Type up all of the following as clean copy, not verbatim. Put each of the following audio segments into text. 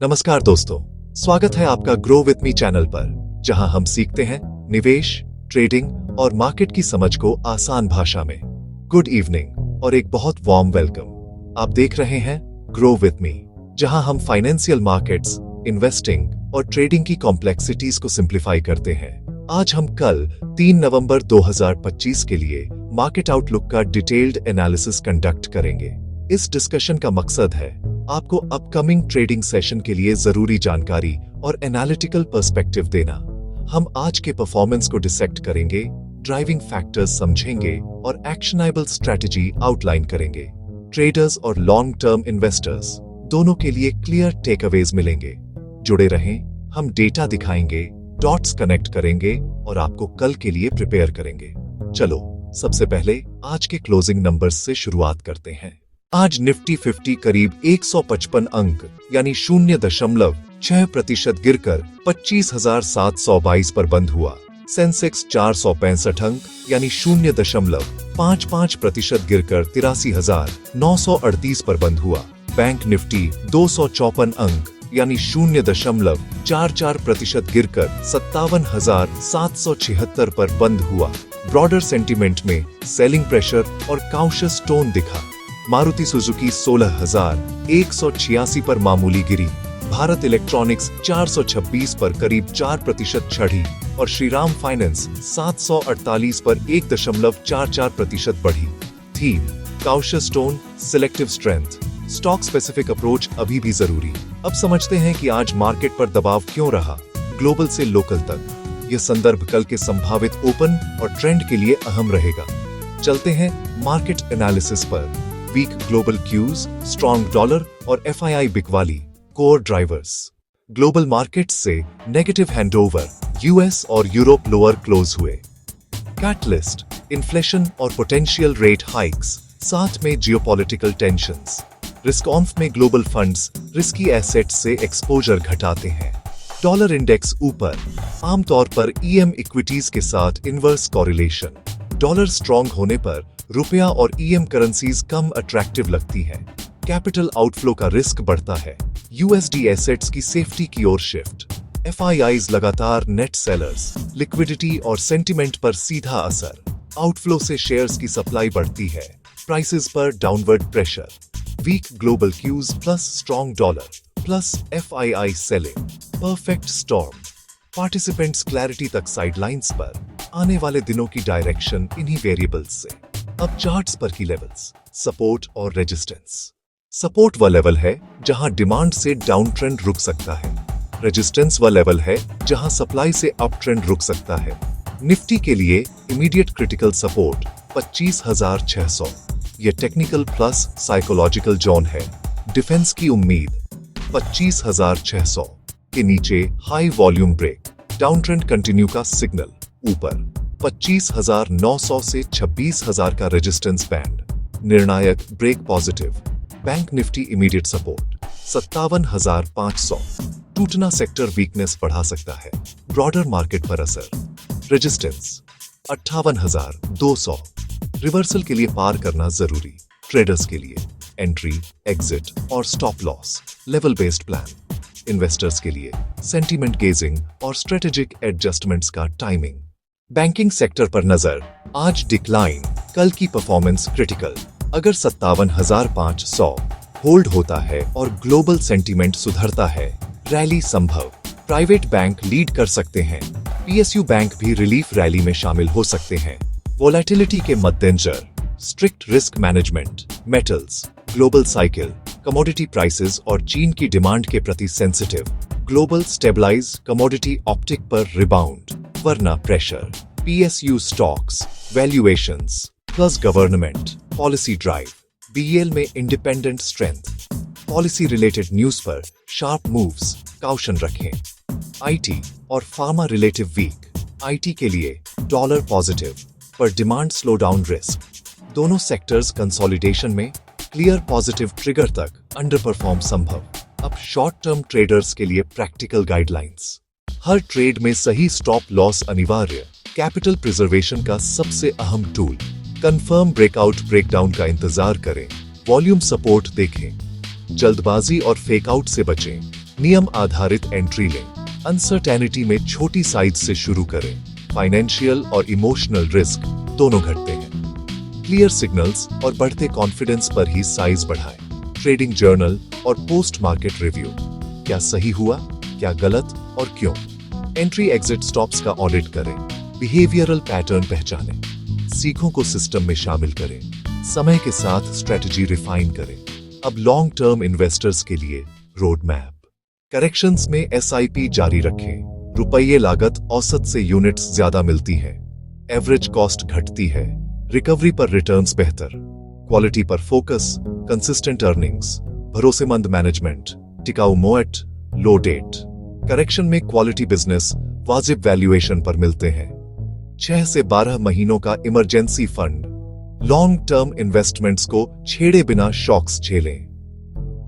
नमस्कार दोस्तों, स्वागत है आपका ग्रो विथ मी चैनल पर, जहां हम सीखते हैं निवेश, ट्रेडिंग और मार्केट की समझ को आसान भाषा में। गुड इवनिंग और एक बहुत वार्म वेलकम। आप देख रहे हैं ग्रो विथ मी, जहां हम फाइनेंशियल मार्केट्स, इन्वेस्टिंग और ट्रेडिंग की कॉम्प्लेक्सिटीज को सिंप्लीफाई करते हैं। आज हम कल 3 नवंबर 2025 के लिए मार्केट आउटलुक का डिटेल्ड एनालिसिस कंडक्ट करेंगे। इस डिस्कशन का मकसद है आपको अपकमिंग ट्रेडिंग सेशन के लिए जरूरी जानकारी और एनालिटिकल पर्सपेक्टिव देना। हम आज के परफॉर्मेंस को डिसेक्ट करेंगे, ड्राइविंग फैक्टर्स समझेंगे और एक्शनेबल स्ट्रेटजी आउटलाइन करेंगे। ट्रेडर्स और लॉन्ग टर्म इन्वेस्टर्स दोनों के लिए क्लियर टेकअवेज मिलेंगे। जुड़े रहें, हम डेटा दिखाएंगे, डॉट्स कनेक्ट करेंगे और आपको कल के लिए प्रिपेयर करेंगे। चलो सबसे पहले आज के क्लोजिंग नंबर्स से शुरुआत करते हैं। आज निफ्टी 50 करीब 155 अंक यानी 0.6% गिरकर 25,722 पर बंद हुआ। सेंसेक्स 465 अंक यानी 0.55% गिरकर 83,938 पर बंद हुआ। बैंक निफ्टी 254 अंक यानी 0.44% गिरकर 57,776 पर बंद हुआ। ब्रॉडर सेंटिमेंट में सेलिंग प्रेशर और काउशियस टोन दिखा। मारुति सुजुकी 16,186 पर मामूली गिरी। भारत इलेक्ट्रॉनिक्स 426 पर करीब 4% चढ़ी और श्रीराम फाइनेंस 748 पर 1.44% बढ़ी। Theme cautious tone, selective strength, stock specific approach अभी भी जरूरी। अब समझते हैं कि आज मार्केट पर दबाव क्यों रहा, ग्लोबल से लोकल तक। यह संदर्भ कल के संभावित ओपन और ट्रेंड के लिए अहम रहेगा। चलते हैं मार्केट एनालिसिस पर। Weak global cues, strong dollar और एफआईआई बिकवाली कोर ड्राइवर्स। ग्लोबल मार्केट्स से नेगेटिव हैंडओवर, यूएस और यूरोप लोअर क्लोज हुए। कैटलिस्ट इन्फ्लेशन और पोटेंशियल रेट हाइक्स, साथ में जियोपॉलिटिकल टेंशंस। रिस्क ऑफ में ग्लोबल फंड्स रिस्की एसेट्स से एक्सपोजर घटाते हैं। डॉलर इंडेक्स ऊपर, आमतौर पर ईएम इक्विटीज के साथ इनवर्स कॉरिलेशन। डॉलर स्ट्रॉन्ग होने पर रुपया और ईएम करेंसीज कम अट्रैक्टिव लगती हैं। कैपिटल आउटफ्लो का रिस्क बढ़ता है। यूएसडी एसेट्स की सेफ्टी की ओर शिफ्ट। एफआईआईज लगातार नेट सेलर्स, लिक्विडिटी और सेंटिमेंट पर सीधा असर। आउटफ्लो से शेयर्स की सप्लाई बढ़ती है। प्राइसेस पर downward pressure. Weak global cues plus strong dollar plus FII selling, perfect storm. Participants clarity तक साइडलाइंस पर। आने वाले दिनों की डायरेक्शन इन्हीं वेरिएबल्स से। अब चार्ट्स पर की लेवल्स, सपोर्ट और रेजिस्टेंस। सपोर्ट वह लेवल है जहां डिमांड से डाउन ट्रेंड रुक सकता है। रेजिस्टेंस वह लेवल है जहां सप्लाई से अप ट्रेंड रुक सकता है। निफ्टी के लिए इमीडिएट क्रिटिकल सपोर्ट 25,600। यह टेक्निकल प्लस साइकोलॉजिकल जोन है। डिफेंस की उम्मीद 25,600 के नीचे high volume break, down trend continue का सिग्नल। ऊपर 25,900 से 26,000 का रेजिस्टेंस बैंड, निर्णायक break positive. Bank Nifty immediate support 57,500। टूटना सेक्टर वीकनेस बढ़ा सकता है। ब्रॉडर मार्केट पर असर। रेजिस्टेंस 58,200। रिवर्सल के लिए पार करना जरूरी। ट्रेडर्स के लिए एंट्री, एग्जिट और stop loss, level based plan. Investors के लिए सेंटीमेंट गेजिंग और स्ट्रेटेजिक एडजस्टमेंट्स का टाइमिंग। बैंकिंग सेक्टर पर नजर। आज डिक्लाइन, कल की परफॉर्मेंस क्रिटिकल। अगर 57,500 होल्ड होता है और ग्लोबल सेंटीमेंट सुधरता है, रैली संभव। प्राइवेट बैंक लीड कर सकते हैं। पीएसयू बैंक भी रिलीफ रैली में शामिल हो सकते हैं। वोलेटिलिटी के मद्देनजर strict risk management. Metals, global cycle, commodity prices और चीन की डिमांड के प्रति sensitive. Global stabilize, commodity uptick पर रिबाउंड वरना pressure. PSU stocks, valuations plus government policy drive. BL में independent strength. Policy related news पर शार्प मूव्स, काउशन रखें। आईटी और फार्मा रिलेटिव वीक। आईटी के लिए डॉलर पॉजिटिव पर डिमांड स्लो डाउन रिस्क। दोनों सेक्टर्स कंसोलिडेशन में, क्लियर पॉजिटिव ट्रिगर तक अंडर परफॉर्म संभव। अब शॉर्ट टर्म ट्रेडर्स के लिए प्रैक्टिकल गाइडलाइंस। हर ट्रेड में सही स्टॉप लॉस अनिवार्य। कैपिटल प्रिजर्वेशन का सबसे अहम टूल। कंफर्म ब्रेकआउट ब्रेकडाउन का इंतजार करें। वॉल्यूम सपोर्ट देखें। जल्दबाजी और फेक आउट से बचें। नियम आधारित एंट्री लें, अनसर्टेनिटी में छोटी साइज से शुरू करें, फाइनेंशियल और इमोशनल रिस्क दोनों घटते हैं। क्लियर सिग्नल्स और बढ़ते कॉन्फिडेंस पर ही साइज बढ़ाएं। ट्रेडिंग जर्नल और पोस्ट मार्केट रिव्यू, क्या सही हुआ, क्या गलत और क्यों। एंट्री एग्जिट स्टॉप्स का ऑडिट करें, बिहेवियरल पैटर्न पहचानें, सीखों को सिस्टम में शामिल करें, समय के साथ स्ट्रेटजी रिफाइन करें। अब लॉन्ग टर्म इन्वेस्टर्स के लिए रोड मैप। करेक्शंस में एसआईपी जारी रखें, रुपये लागत औसत से यूनिट्स ज्यादा मिलती है, एवरेज कॉस्ट घटती है, रिकवरी पर रिटर्न्स बेहतर, क्वालिटी पर फोकस, कंसिस्टेंट अर्निंग्स, भरोसेमंद मैनेजमेंट, टिकाऊ मोएट, लो डेट। करेक्शन में क्वालिटी बिजनेस वाजिब वैल्यूएशन पर मिलते हैं, 6 से 12 महीनों का emergency fund, long term investments को छेड़े बिना शॉक्स झेलें।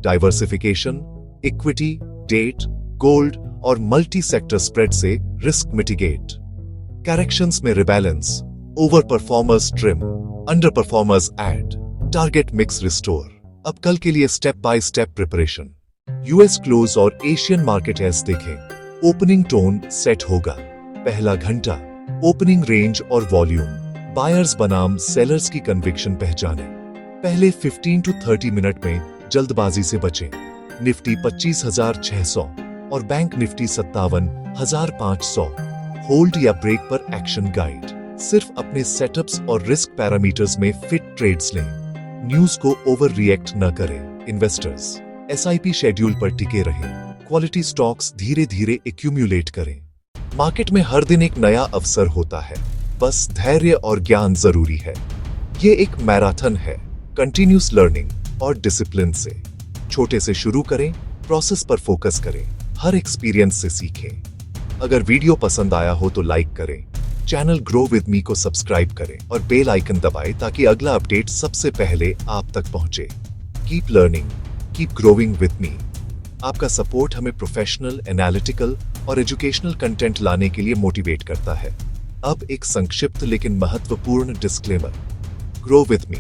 डाइवर्सिफिकेशन, इक्विटी, डेट, गोल्ड और मल्टी सेक्टर स्प्रेड से रिस्क मिटिगेट। करेक्शंस में rebalance, over performers trim, under performers add, target mix restore. अब कल के लिए step by step preparation. US close और एशियन मार्केट एस देखें। ओपनिंग टोन सेट होगा। पहला घंटा, ओपनिंग रेंज और वॉल्यूम, बायर्स बनाम सेलर्स की कन्विक्शन पहचानें। पहले 15 to 30 मिनट में जल्दबाजी से बचें। निफ्टी 25,600 और बैंक निफ्टी 57,500। होल्ड या ब्रेक पर एक्शन गाइड, सिर्फ अपने सेटअप्स और रिस्क पैरामीटर्स में फिट ट्रेड्स लें। न्यूज को ओवर रिएक्ट न करें। इन्वेस्टर्स एसआईपी शेड्यूल पर टिके रहें। क्वालिटी स्टॉक्स धीरे धीरे एक्यूमुलेट करें। मार्केट में हर दिन एक नया अवसर होता है, बस धैर्य और ज्ञान जरूरी है। ये एक मैराथन है, कंटिन्यूस लर्निंग और डिसिप्लिन से। छोटे से शुरू करें, प्रोसेस पर फोकस करें, हर एक्सपीरियंस से सीखें। अगर वीडियो पसंद आया हो तो लाइक करें, चैनल ग्रो विद मी को सब्सक्राइब करें और बेल आइकन दबाएं ताकि अगला अपडेट सबसे पहले आप तक पहुंचे। Keep learning, keep growing with me. आपका सपोर्ट हमें प्रोफेशनल, एनालिटिकल और एजुकेशनल कंटेंट लाने के लिए मोटिवेट करता है। अब एक संक्षिप्त लेकिन महत्वपूर्ण disclaimer. Grow with me,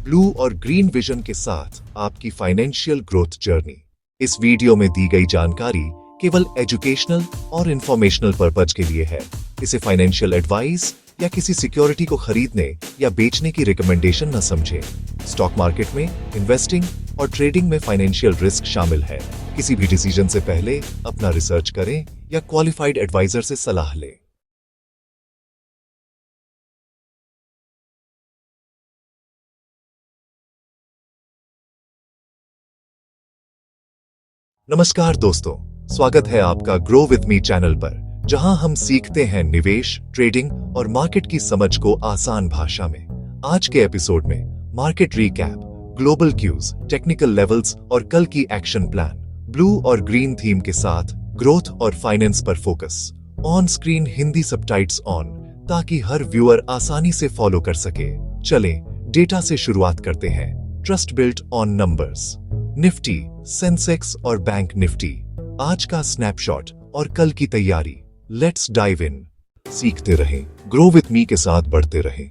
blue और ग्रीन विजन के साथ आपकी फाइनेंशियल ग्रोथ जर्नी। इस वीडियो में दी गई जानकारी केवल एजुकेशनल और इंफॉर्मेशनल पर्पज के लिए है। इसे फाइनेंशियल एडवाइस या किसी सिक्योरिटी को खरीदने या बेचने की रिकमेंडेशन न समझें। स्टॉक मार्केट में इन्वेस्टिंग और ट्रेडिंग में फाइनेंशियल रिस्क शामिल है। किसी भी डिसीजन से पहले अपना रिसर्च करें या क्वालिफाइड एडवाइजर से सलाह लें। नमस्कार दोस्तों, स्वागत है आपका ग्रो विद मी चैनल पर, जहां हम सीखते हैं निवेश, ट्रेडिंग और मार्केट की समझ को आसान भाषा में। आज के एपिसोड में market recap, global cues, technical levels और कल की एक्शन प्लान, ब्लू और ग्रीन थीम के साथ ग्रोथ और फाइनेंस पर focus. On screen Hindi subtitles on, ताकि हर व्यूअर आसानी से फॉलो कर सके। चलें डेटा से शुरुआत करते हैं। Trust built on numbers. Nifty, Sensex और बैंक निफ्टी, आज का स्नैपशॉट और कल की तैयारी। Let's dive in. सीखते रहें, ग्रो विद मी के साथ बढ़ते रहें।